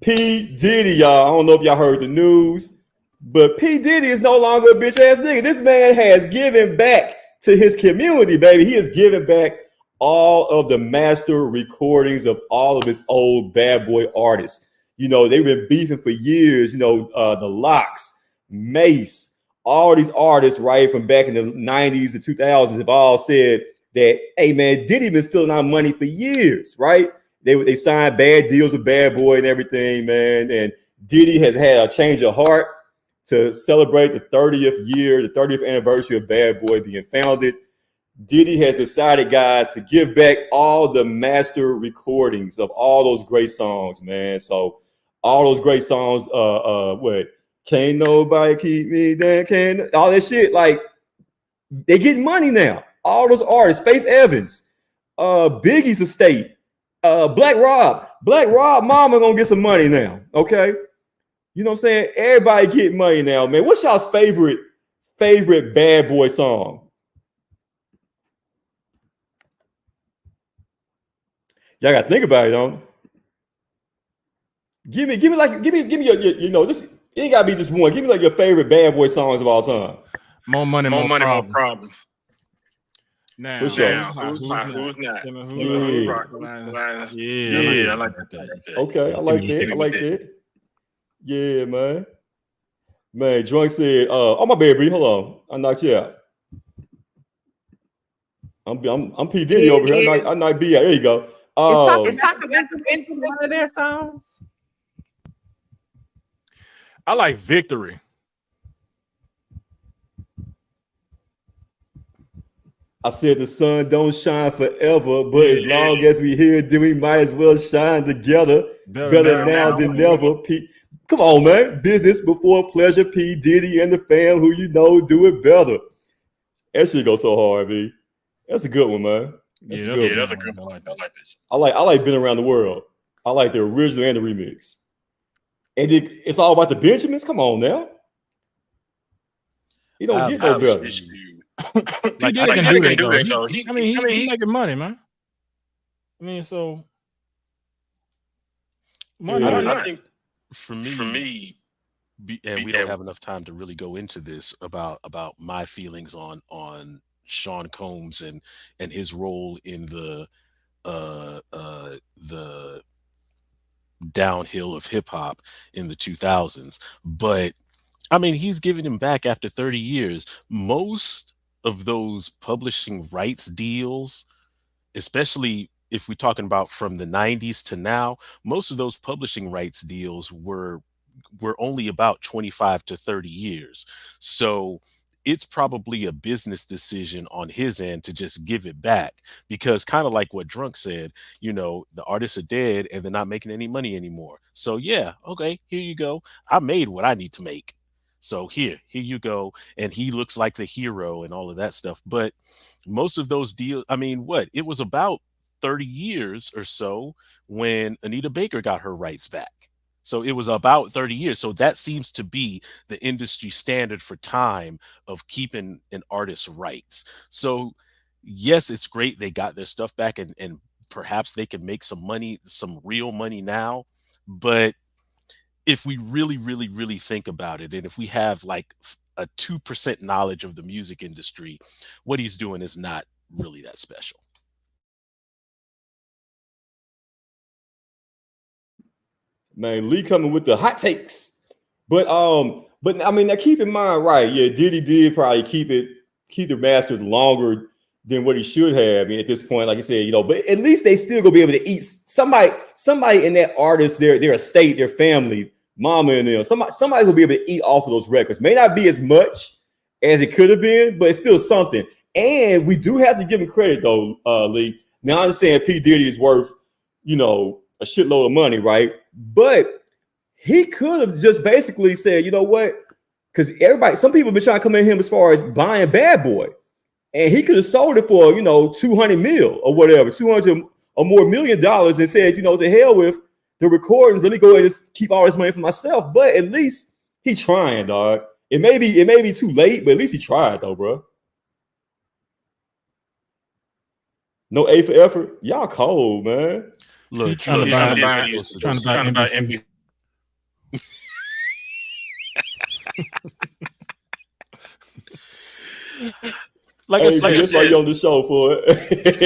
P. Diddy, y'all. I don't know if y'all heard the news, but P. Diddy is no longer a bitch ass nigga. This man has given back to his community, baby. He has given back all of the master recordings of all of his old bad boy artists. You know, they've been beefing for years. You know, the Locks, Mace, all these artists, right, from back in the 90s and 2000s have all said that, hey, man, Diddy been stealing our money for years, right? They signed bad deals with Bad Boy and everything, man. And Diddy has had a change of heart to celebrate the 30th anniversary of Bad Boy being founded. Diddy has decided, guys, to give back all the master recordings of all those great songs, man. So all those great songs, Can't Nobody Keep Me Down, all that shit, like, they getting money now. All those artists, Faith Evans, Biggie's estate, Black Rob mama gonna get some money now, okay? You know what I'm saying? Everybody getting money now, man. What's y'all's favorite Bad Boy song? Y'all gotta think about it, don't you? Give me your you know, this it ain't gotta be just one. Give me like your favorite Bad Boy songs of all time. More money, more problems. Now, for sure. Who's not? Yeah, I like that. Okay, I like that. Yeah, man. Man, Drunk said, oh my baby, hold on. I knocked you out. I'm P. Diddy over here. I knocked B out. There you go. It's talking about one of their songs. I like Victory. I said the sun don't shine forever, but as long as we here, then we might as well shine together. Better now than never. Come on, man. Business before pleasure. P. Diddy and the fam who you know do it better. That shit goes so hard, B. That's a good one, man. That's a good one. I like this. I like Been Around the World. I like the original and the remix. And it's all about the Benjamins. Come on now. You don't get no better. Like, I can do that though. He making money, man. I mean, so money. I think for me, and we don't have enough time to really go into this about my feelings on Sean Combs and his role in the downhill of hip hop in the 2000s. But I mean, he's giving him back after 30 years. Most of those publishing rights deals, especially if we're talking about from the 90s to now, most of those publishing rights deals were only about 25 to 30 years. So it's probably a business decision on his end to just give it back, because kind of like what Drunk said, the artists are dead and they're not making any money anymore. So yeah, okay, here you go. I made what I need to make. So here you go. And he looks like the hero and all of that stuff. But most of those deals, I mean, it was about 30 years or so when Anita Baker got her rights back. So it was about 30 years. So that seems to be the industry standard for time of keeping an artist's rights. So yes, it's great they got their stuff back, and perhaps they can make some money, some real money now. But if we really, really, really think about it, and if we have like a 2% knowledge of the music industry, what he's doing is not really that special. Man, Lee coming with the hot takes. But I mean, now keep in mind, right? Yeah, Diddy did probably keep the masters longer than what he should have. I mean, at this point, like I said, but at least they still gonna be able to eat. Somebody in that artist, their estate, their family, mama and them, somebody will be able to eat off of those records. May not be as much as it could have been, but it's still something. And we do have to give him credit though, Lee. Now I understand P. Diddy is worth, a shitload of money, right? But he could have just basically said, you know what? Because some people have been trying to come at him as far as buying Bad Boy. And he could have sold it for, 200 mil or whatever, 200 or more $1 million, and said, to hell with the recordings. Let me go ahead and just keep all this money for myself. But at least he trying, dog. It may be too late, but at least he tried though, bro. No A for effort. Y'all cold, man. Look, trying to buy NBC. That's why you're on the show for it.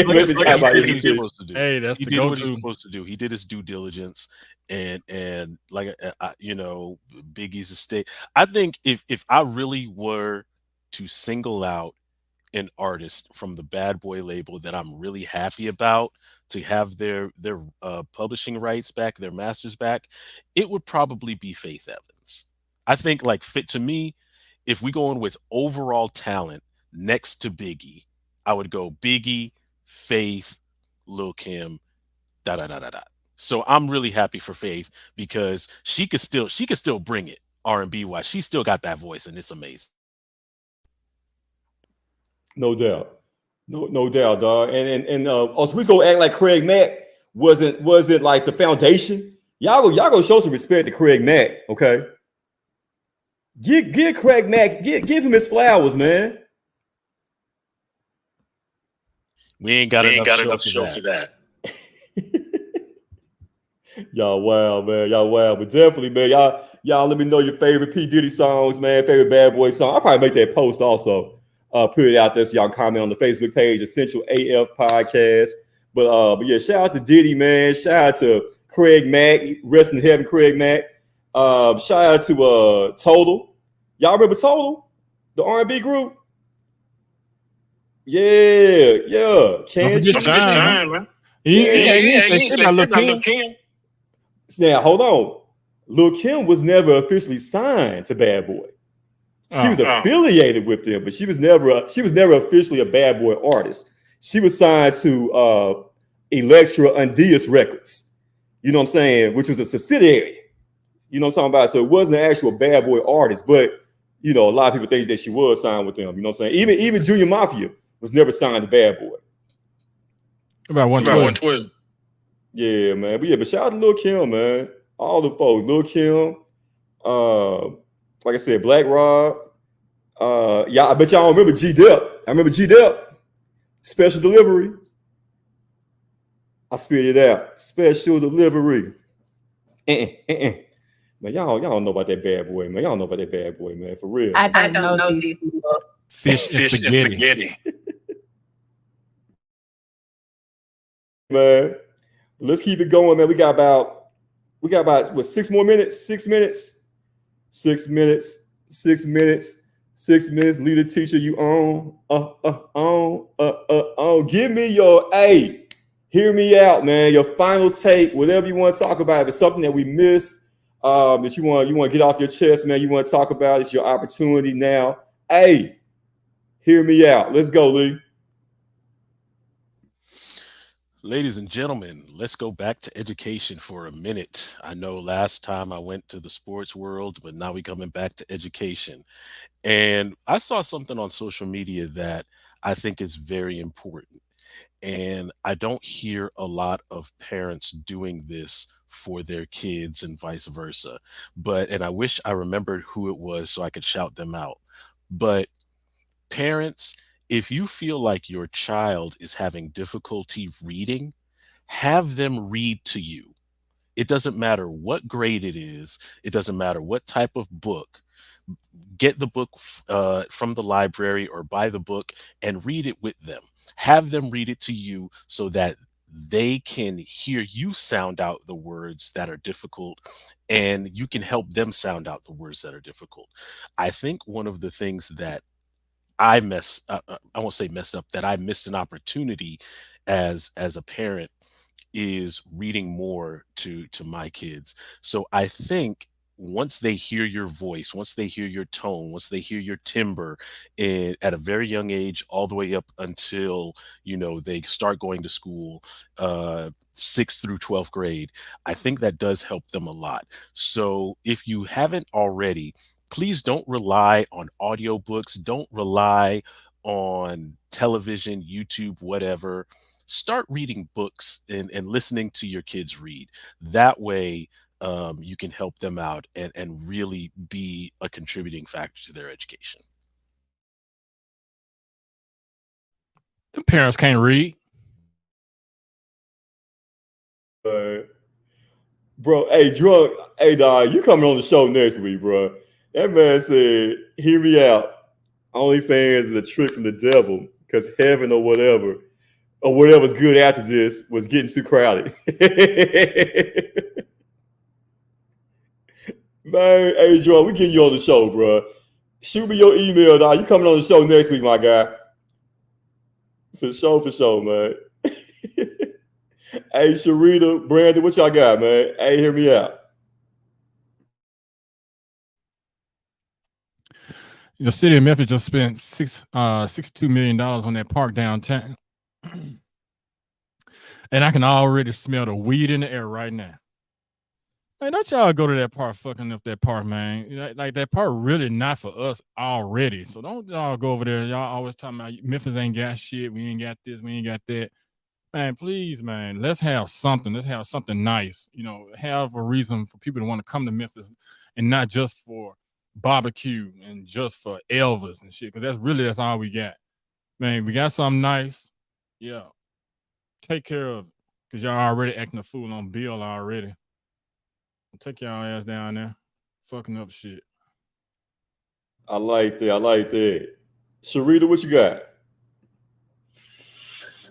Hey, that's he did what he's supposed to do. He did his due diligence, and Biggie's estate. I think if I really were to single out an artist from the Bad Boy label that I'm really happy about to have their publishing rights back, their masters back, it would probably be Faith Evans. I think to me, if we go in with overall talent next to Biggie, I would go Biggie, Faith, Lil Kim, da. So I'm really happy for Faith because she could still bring it R&B wise. She still got that voice and it's amazing. No doubt. No doubt, dog. And also we just gonna act like Craig Mack wasn't like the foundation. Y'all go show some respect to Craig Mack, okay? Give Craig Mack, give him his flowers, man. We ain't got enough show for that. Y'all wild, man. Y'all wild. But definitely, man, y'all let me know your favorite P. Diddy songs, man, favorite Bad Boy song. I'll probably make that post also. Put it out there so y'all comment on the Facebook page, Essential AF Podcast. But yeah, shout out to Diddy, man. Shout out to Craig Mack. Rest in heaven, Craig Mack. Shout out to Total. Y'all remember Total? The R&B group? Yeah. Can't you time, man? Lil Kim. Now, hold on. Lil Kim was never officially signed to Bad Boy. She was affiliated with them, but she was never officially a Bad Boy artist. She was signed to Elektra Undias Records. You know what I'm saying? Which was a subsidiary. You know what I'm talking about? So it wasn't an actual Bad Boy artist, but a lot of people think that she was signed with them. You know what I'm saying? Even Junior Mafia was never signed to Bad Boy. About 112. Yeah, man. But shout out to Lil Kim, man. All the folks. Lil Kim, like I said, Black Rob. Yeah, I bet y'all don't remember G-Dep. I remember G-Dep. Special Delivery. I spit it out. Special Delivery. Man, y'all don't know about that Bad Boy, man. Y'all know about that Bad Boy, man. For real. I don't know these people. Fish and spaghetti. Man, let's keep it going, man. We got about what, 6 more minutes? 6 minutes. 6 minutes. 6 minutes. 6 minutes. Leader, teacher, you on. Give me your hear me out, man. Your final take, whatever you want to talk about. If it's something that we missed, that you want to get off your chest, man. You want to talk about, it's your opportunity now. Hear me out. Let's go, Lee. Ladies and gentlemen, let's go back to education for a minute. I know last time I went to the sports world, but now we're coming back to education. And I saw something on social media that I think is very important. And I don't hear a lot of parents doing this for their kids and vice versa. And I wish I remembered who it was so I could shout them out. But parents, if you feel like your child is having difficulty reading, have them read to you. It doesn't matter what grade it is, it doesn't matter what type of book. Get the book from the library or buy the book and read it with them. Have them read it to you so that they can hear you sound out the words that are difficult and you can help them sound out the words that are difficult. I think one of the things that I won't say messed up, that I missed an opportunity as a parent is reading more to my kids. So I think once they hear your voice, once they hear your tone, once they hear your timbre at a very young age, all the way up until, they start going to school, 6th through 12th grade, I think that does help them a lot. So if you haven't already, please don't rely on audiobooks. Don't rely on television, YouTube, whatever. Start reading books and listening to your kids read. That way, you can help them out and really be a contributing factor to their education. The parents can't read. Bro, hey, drunk. Hey, dog, you coming on the show next week, bro. That man said, hear me out. OnlyFans is a trick from the devil because heaven or whatever's good after this was getting too crowded. Man, hey, Joe, we getting you on the show, bro. Shoot me your email, dog. You coming on the show next week, my guy. For sure, man. Hey, Sharita, Brandon, what y'all got, man? Hey, hear me out. The city of Memphis just spent $62 million on that park downtown. And I can already smell the weed in the air right now. Hey, don't y'all go to that park fucking up that park, man. Like that park really not for us already. So don't y'all go over there. Y'all always talking about Memphis ain't got shit. We ain't got this. We ain't got that. Man, please, man, let's have something. Let's have something nice. Have a reason for people to want to come to Memphis and not just for barbecue and just for Elvis and shit. Because that's all we got. Man, we got something nice. Yeah. Take care of it. Because y'all already acting a fool on Bill already. Take y'all ass down there. Fucking up shit. I like that. Sharita, what you got?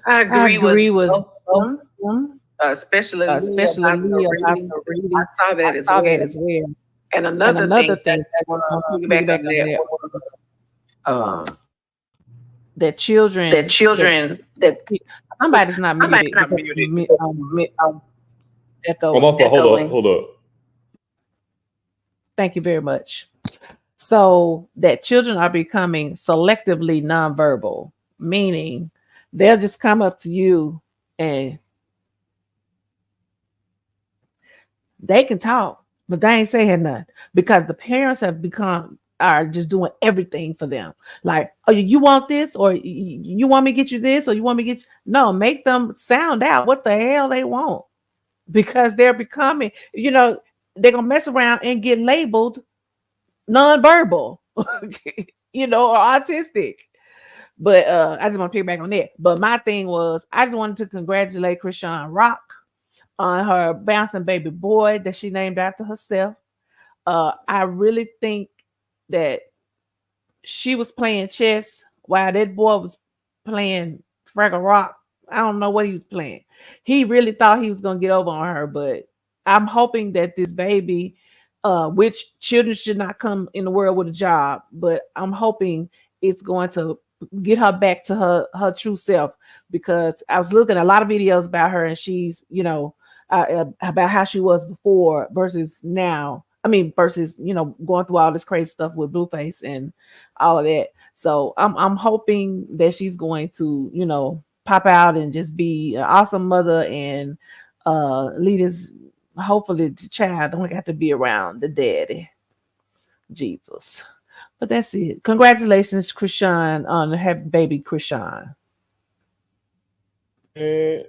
I agree with them. Especially Leah about the reading. I saw that as well. And another thing that children somebody's not muted. Hold up. Thank you very much. So that children are becoming selectively nonverbal, meaning they'll just come up to you and they can talk, but they ain't saying nothing because the parents are just doing everything for them. Like, oh, you want this, or you want me to get you this, or you want me to get you? No, make them sound out what the hell they want, because they're becoming, they're gonna mess around and get labeled nonverbal, or autistic. But I just want to pick back on that. But my thing was, I just wanted to congratulate Krishan Rock on her bouncing baby boy that she named after herself. I really think that she was playing chess while that boy was playing Fraggle Rock. I don't know what he was playing. He really thought he was going to get over on her, but I'm hoping that this baby, which children should not come in the world with a job, but I'm hoping it's going to get her back to her true self, because I was looking at a lot of videos about her and she's, about how she was before versus now. I mean, versus going through all this crazy stuff with Blueface and all of that. So I'm hoping that she's going to pop out and just be an awesome mother and lead us. Hopefully, the child don't have to be around the daddy, Jesus. But that's it. Congratulations, Krishan, on the happy baby, Krishan. And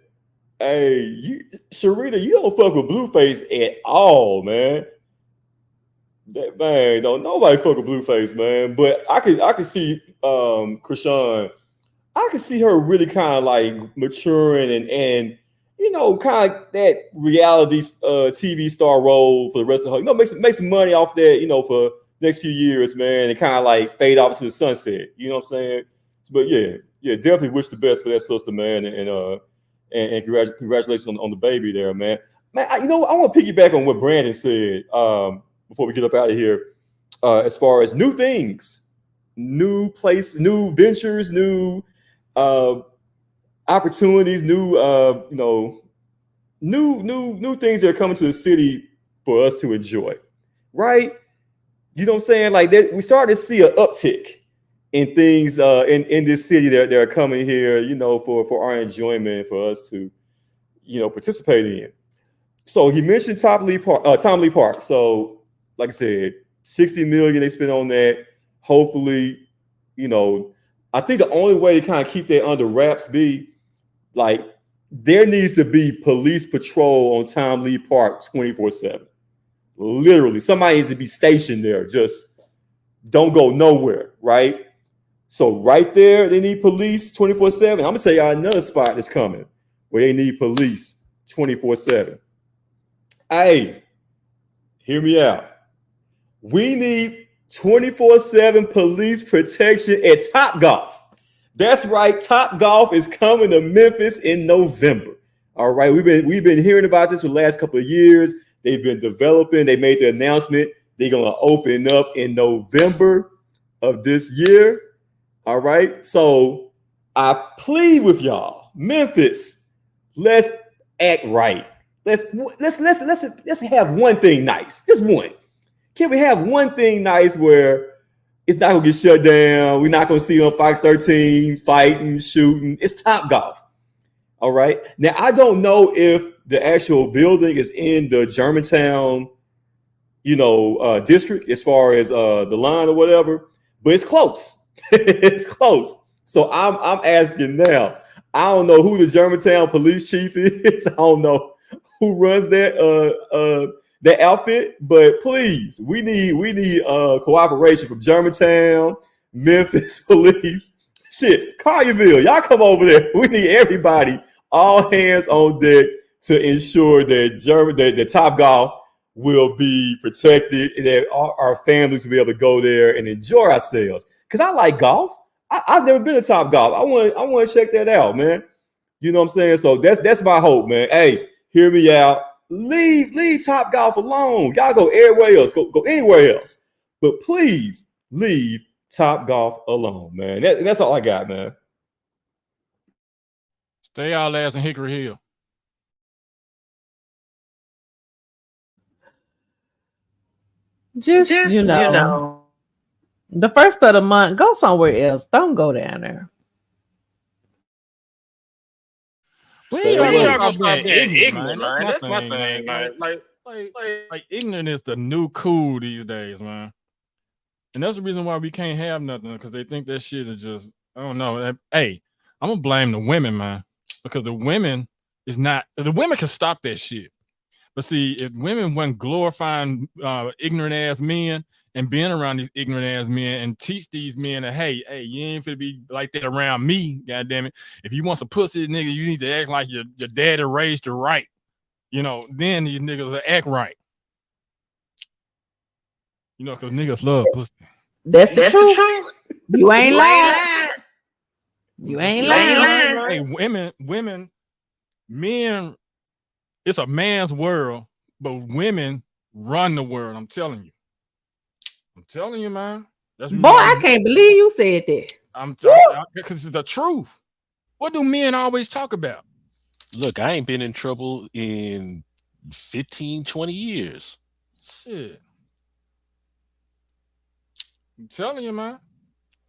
hey, Sharita, you don't fuck with Blueface at all, man. That man, don't nobody fuck with Blueface, man. But I could see Krishan. I could see her really kind of like maturing and kind of that reality TV star role for the rest of her. Make some money off that, for next few years, man, and kind of like fade off to the sunset. You know what I'm saying? But yeah, definitely wish the best for that sister, man, and congratulations on the baby there, man. Man, I want to piggyback on what Brandon said before we get up out of here. As far as new things, new place, new ventures, new opportunities, new things that are coming to the city for us to enjoy, right? You know what I'm saying? Like that, we started to see an uptick in things in this city that are coming here, for our enjoyment, for us to, participate in. So he mentioned Tom Lee Park. So, like I said, $60 million they spent on that. Hopefully, I think the only way to kind of keep that under wraps be like there needs to be police patrol on Tom Lee Park 24/7. Literally, somebody needs to be stationed there. Just don't go nowhere, right? So right there, they need police 24/7. I'm gonna tell y'all another spot that's coming where they need police 24/7. Hey, hear me out. We need 24/7 police protection at Topgolf. That's right, Topgolf is coming to Memphis in November. All right, we've been hearing about this for the last couple of years. They've been developing. They made the announcement. They're gonna open up in November of this year. All right, so I plead with y'all, Memphis. Let's act right. Let's have one thing nice. Just one. Can we have one thing nice where it's not gonna get shut down? We're not gonna see on Fox 13 fighting, shooting. It's Topgolf. All right. Now I don't know if the actual building is in the Germantown, district as far as the line or whatever, but it's close. It's close. So I'm asking now. I don't know who the Germantown police chief is. I don't know who runs that outfit, but please, we need cooperation from Germantown, Memphis police. Shit, Collierville, y'all come over there. We need everybody, all hands on deck to ensure that the Topgolf will be protected and that our families will be able to go there and enjoy ourselves. Because I like golf. I've never been to Topgolf. I want to check that out, man. You know what I'm saying? So that's my hope, man. Hey, hear me out. Leave Topgolf alone. Y'all go everywhere else. Go anywhere else. But please leave Topgolf alone, man. That's all I got, man. Stay y'all ass in Hickory Hill. Just the first of the month, go somewhere else. Don't go down there. We ain't gonna stop being ignorant, man. That's my thing. Like ignorant is the new cool these days, man. And that's the reason why we can't have nothing, because they think that shit is just, I don't know. Hey, I'm gonna blame the women, man, because the women can stop that shit. But see, if women weren't glorifying ignorant ass men and being around these ignorant ass men and teach these men that, hey, you ain't finna be like that around me, goddamn it. If you want some pussy, nigga, you need to act like your daddy raised you right. Then these niggas will act right. Because niggas love pussy. That's the truth. You ain't lying. You ain't lying. Hey, women, men, it's a man's world, but women run the world. I'm telling you, man. Boy, I can't believe you said that. I'm telling you, because it's the truth. What do men always talk about? Look, I ain't been in trouble in 15, 20 years. Shit. I'm telling you, man.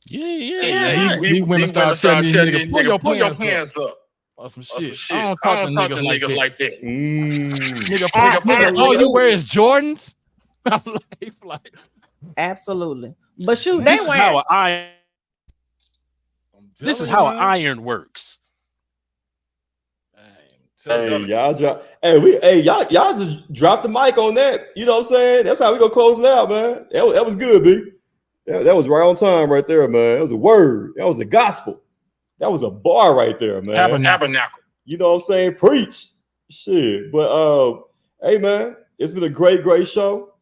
Yeah. He went and started telling these niggas, pull your pants up. Or some shit. I don't talk to niggas like that. Nigga, all you wear is Jordans? I'm like, absolutely. But shoot, this is how an iron works. Hey, y'all just dropped the mic on that. You know what I'm saying? That's how we gonna close it out, man. That was good, B. That was right on time right there, man. That was a word. That was the gospel. That was a bar right there, man. Tabernacle. You know what I'm saying? Preach. Shit. But hey, man, it's been a great show.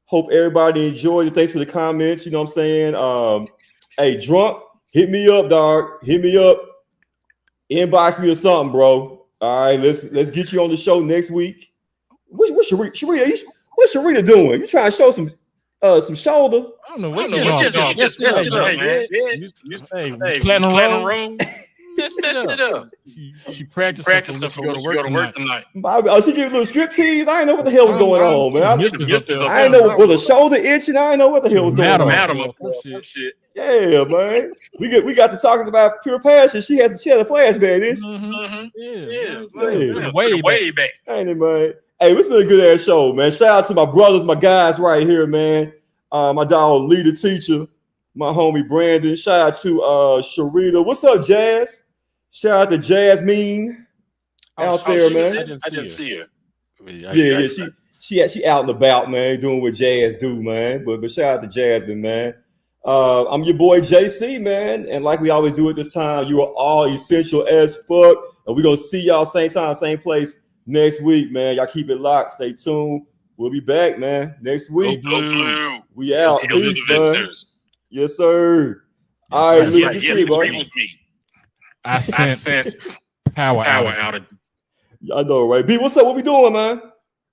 Hope everybody enjoyed it. Thanks for the comments. You know what I'm saying? Hey, Drunk, hit me up, dog. Hit me up. Inbox me or something, bro. All right, let's get you on the show next week. What's Sharita doing? You trying to show some shoulder? I don't know what you're doing. Just platinum room. Sit up. She practiced for go to work tonight. Oh, she gave a little strip tease. I didn't know what the hell was going on, man. I didn't know was a shoulder itching. I didn't know what the hell was going on. Shit. Yeah, man. We got to talking about pure passion. She had a flashback. This. Way back. Ain't it, man? Hey, it's been a good ass show, man. Shout out to my brothers, my guys right here, man. My dog Lee the teacher, my homie Brandon. Shout out to Sharita. What's up, Jazz? Shout out to Jasmine out there, man. I didn't see her. Yeah. She out and about, man, doing what Jazz do, man. But shout out to Jasmine, man. I'm your boy JC, man, and like we always do at this time, you are all essential as fuck. And we're gonna see y'all same time, same place next week, man. Y'all keep it locked. Stay tuned. We'll be back, man, next week. Go Blue. We out. Peace, man. Yes, sir. All right, look at this shit, boy. I sent power out. I know, right? B, what's up? What we doing, man?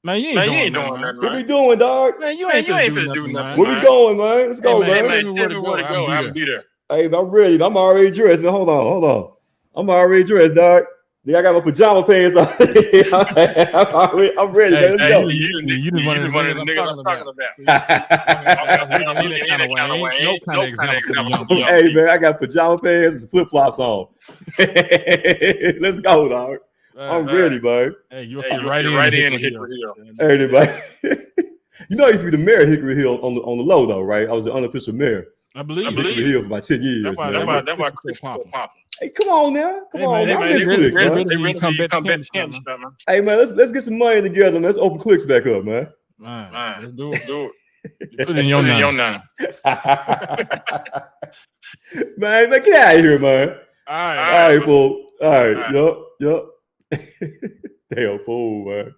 Man, you ain't doing nothing. What we doing, dog? Man, you ain't finna do nothing. Where we going, man? Let's go, man. Tell me where to go. I'll be there. Hey, I'm ready. I'm already dressed, man. Hold on. I'm already dressed, dog. Yeah, I got my pajama pants on. I'm ready, man. Let's go. You just one of the niggas I'm talking about. No kind of example. Hey, man, I got pajama pants and flip flops on. Let's go, dog. I'm ready, man. Hey, you'll fit right in Hickory Hill. Hey, man. You know, I used to be the mayor of Hickory Hill on the low, though, right? I was the unofficial mayor. I believe Hickory Hill for about 10 years. That's why Chris popping. Hey, come on now. Come on, man. They really come back to campus, man. Hey, man, let's get some money together, man. Let's open clicks back up, man. Man, let's do it. Put it in your nine. Man, get out of here, man. All right, fool. All right. Yup. Damn fool, man.